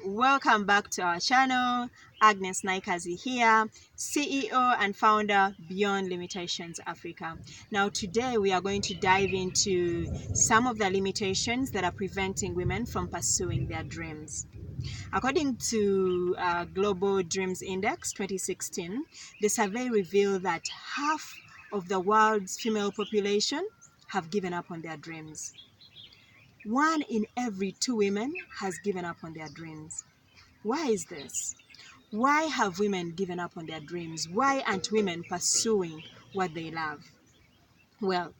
Welcome back to our channel. Agnes Naikazi here, CEO and founder Beyond Limitations Africa. Now today we are going to dive into some of the limitations that are preventing women from pursuing their dreams. According to Global Dreams Index 2016, the survey revealed that half of the world's female population have given up on their dreams. 1 in every 2 women has given up on their dreams. Why is this? Why have women given up on their dreams? Why aren't women pursuing what they love? Well,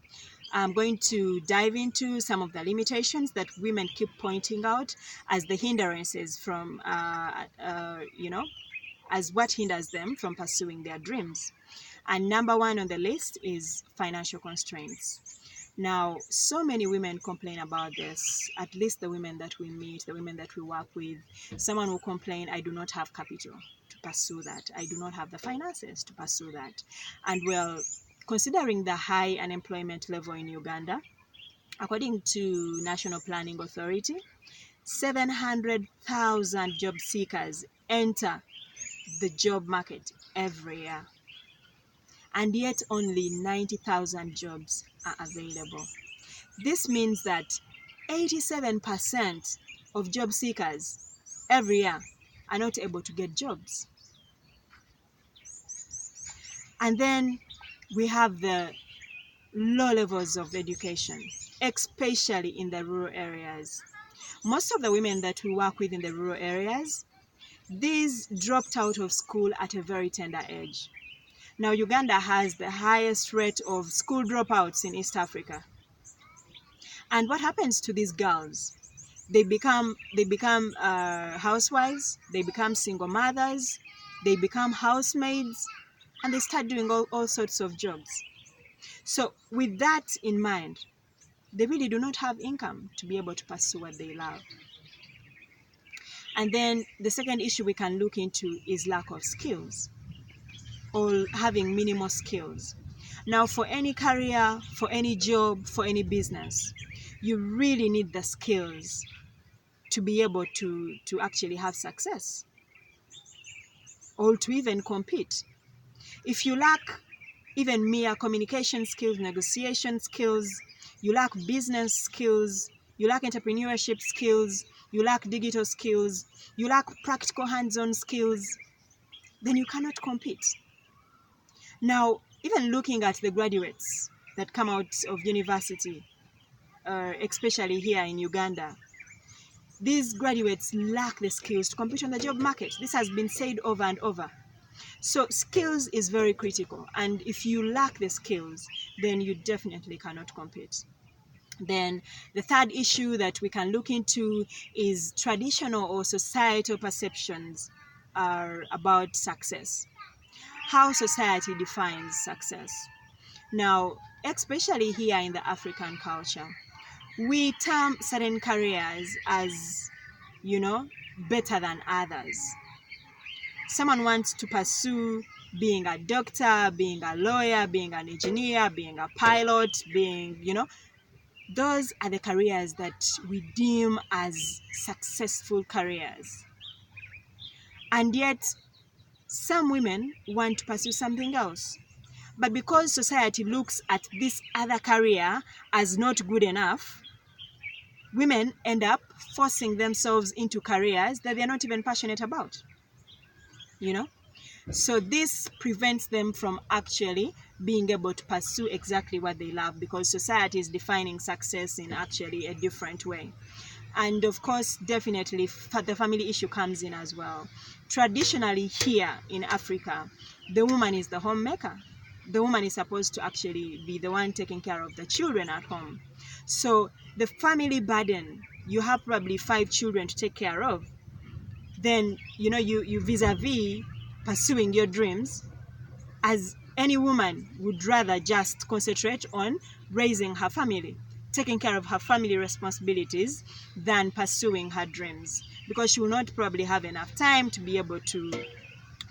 I'm going to dive into some of the limitations that women keep pointing out as the hindrances from, as what hinders them from pursuing their dreams. And number 1 on the list is financial constraints. Now, so many women complain about this, at least the women that we meet, the women that we work with. Someone will complain, I do not have capital to pursue that. I do not have the finances to pursue that. And well, considering the high unemployment level in Uganda, according to National Planning Authority, 700,000 job seekers enter the job market every year. And yet only 90,000 jobs are available. This means that 87% of job seekers every year are not able to get jobs. And then we have the low levels of education, especially in the rural areas. Most of the women that we work with in the rural areas, these dropped out of school at a very tender age. Now, Uganda has the highest rate of school dropouts in East Africa. And what happens to these girls? They become housewives, they become single mothers, they become housemaids, and they start doing all sorts of jobs. So with that in mind, they really do not have income to be able to pursue what they love. And then the second issue we can look into is lack of skills, or having minimal skills. Now, for any career, for any job, for any business, you really need the skills to be able to actually have success or to even compete. If you lack even mere communication skills, negotiation skills, you lack business skills, you lack entrepreneurship skills, you lack digital skills, you lack practical hands-on skills, then you cannot compete. Now, even looking at the graduates that come out of university, especially here in Uganda, these graduates lack the skills to compete on the job market. This has been said over and over. So skills is very critical. And if you lack the skills, then you definitely cannot compete. Then the third issue that we can look into is traditional or societal perceptions about success. How society defines success. Now, especially here in the African culture, we term certain careers as, better than others. Someone wants to pursue being a doctor, being a lawyer, being an engineer, being a pilot, those are the careers that we deem as successful careers. And yet, some women want to pursue something else. But because society looks at this other career as not good enough, women end up forcing themselves into careers that they're not even passionate about. So this prevents them from actually being able to pursue exactly what they love, because society is defining success in actually a different way. And of course, definitely the family issue comes in as well. Traditionally here in Africa, the woman is the homemaker. The woman is supposed to actually be the one taking care of the children at home. So the family burden, you have probably 5 children to take care of. Then, you vis-a-vis pursuing your dreams, as any woman would rather just concentrate on raising her family, taking care of her family responsibilities, than pursuing her dreams, because she will not probably have enough time to be able to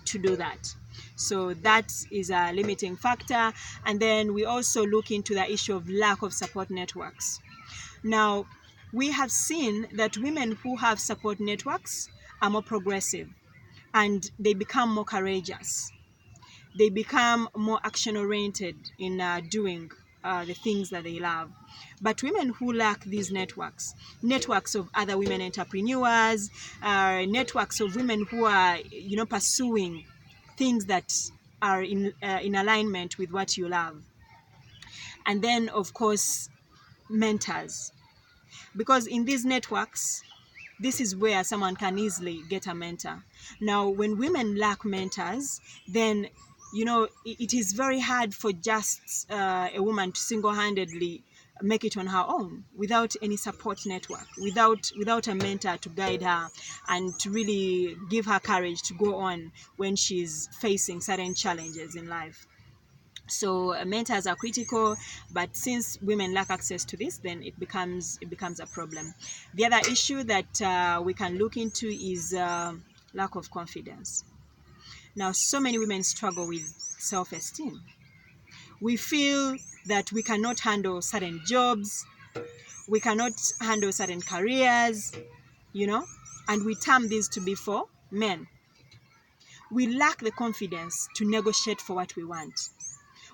do that. So that is a limiting factor. And then we also look into the issue of lack of support networks. Now, we have seen that women who have support networks are more progressive, and they become more courageous. They become more action-oriented in doing the things that they love. But women who lack these networks of other women entrepreneurs, networks of women who are, pursuing things that are in alignment with what you love. And then, of course, mentors. Because in these networks, this is where someone can easily get a mentor. Now, when women lack mentors, then, it is very hard for just a woman to single-handedly make it on her own without any support network, without a mentor to guide her and to really give her courage to go on when she's facing certain challenges in life. So mentors are critical, but since women lack access to this, then it becomes a problem. The other issue that we can look into is lack of confidence. Now, so many women struggle with self-esteem. We feel that we cannot handle certain jobs, we cannot handle certain careers, and we term these to be for men. We lack the confidence to negotiate for what we want.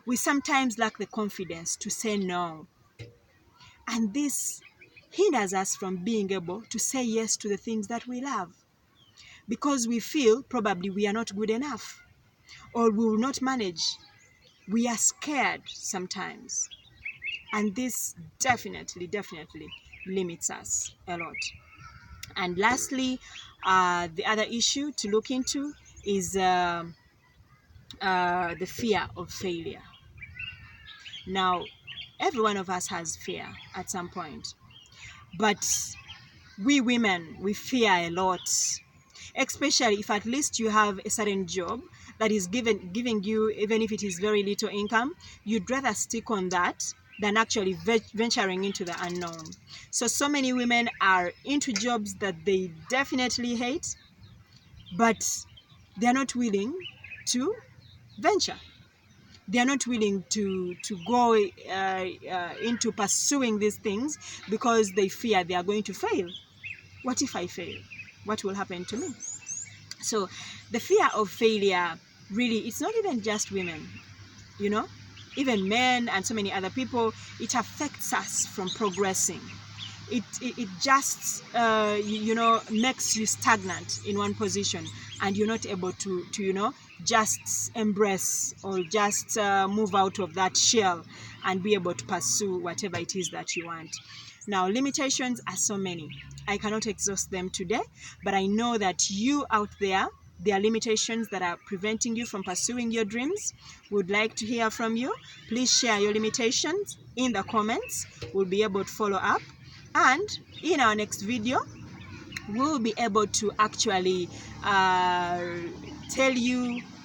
We sometimes lack the confidence to say no. And this hinders us from being able to say yes to the things that we love, because we feel probably we are not good enough or we will not manage. We are scared sometimes. And this definitely limits us a lot. And lastly, the other issue to look into is the fear of failure. Now, every one of us has fear at some point, but we women, we fear a lot, especially if at least you have a certain job that is giving you, even if it is very little income, you'd rather stick on that than actually venturing into the unknown. So many women are into jobs that they definitely hate, but they're not willing to venture. They are not willing to go into pursuing these things because they fear they are going to fail. What if I fail? What will happen to me? So the fear of failure, really, it's not even just women, even men and so many other people. It affects us from progressing. It just makes you stagnant in one position, and you're not able to just embrace or just move out of that shell and be able to pursue whatever it is that you want. Now, limitations are so many. I cannot exhaust them today, but I know that you out there are limitations that are preventing you from pursuing your dreams. Would like to hear from you. Please share your limitations in the comments. We'll be able to follow up. And in our next video, we'll be able to actually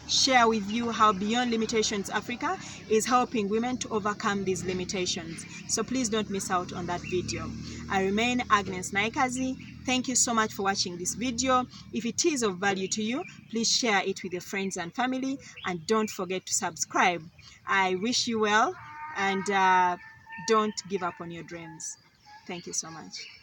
share with you how Beyond Limitations Africa is helping women to overcome these limitations. So please don't miss out on that video. I remain Agnes Naikazi. Thank you so much for watching this video. If it is of value to you, please share it with your friends and family, and don't forget to subscribe. I wish you well, and don't give up on your dreams. Thank you so much.